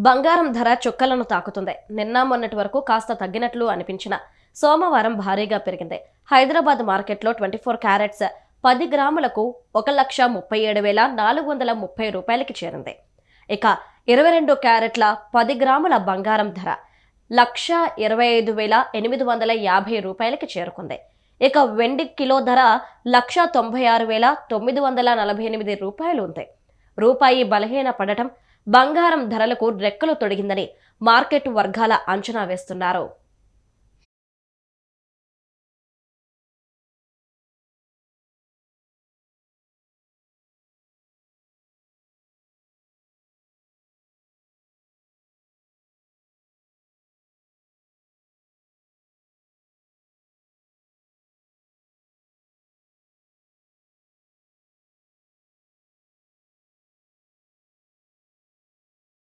బంగారం ధర చుక్కలను తాకుతుంది. నిన్న మొన్నటి వరకు కాస్త తగ్గినట్లు అనిపించిన సోమవారం భారీగా పెరిగింది. హైదరాబాద్ మార్కెట్లో 24 క్యారెట్స్ 10 గ్రాములకు 1,37,430 రూపాయలకి చేరింది. ఇక 22 క్యారెట్ల 10 గ్రాముల బంగారం ధర 1,25,850 రూపాయలకి చేరుకుంది. ఇక వెండి కిలో ధర 1,96,948 రూపాయలు ఉంది. రూపాయి బలహీన పడటం బంగారం ధరలకు రెక్కలు తొడిగిందని మార్కెట్ వర్గాల అంచనా వేస్తున్నారు.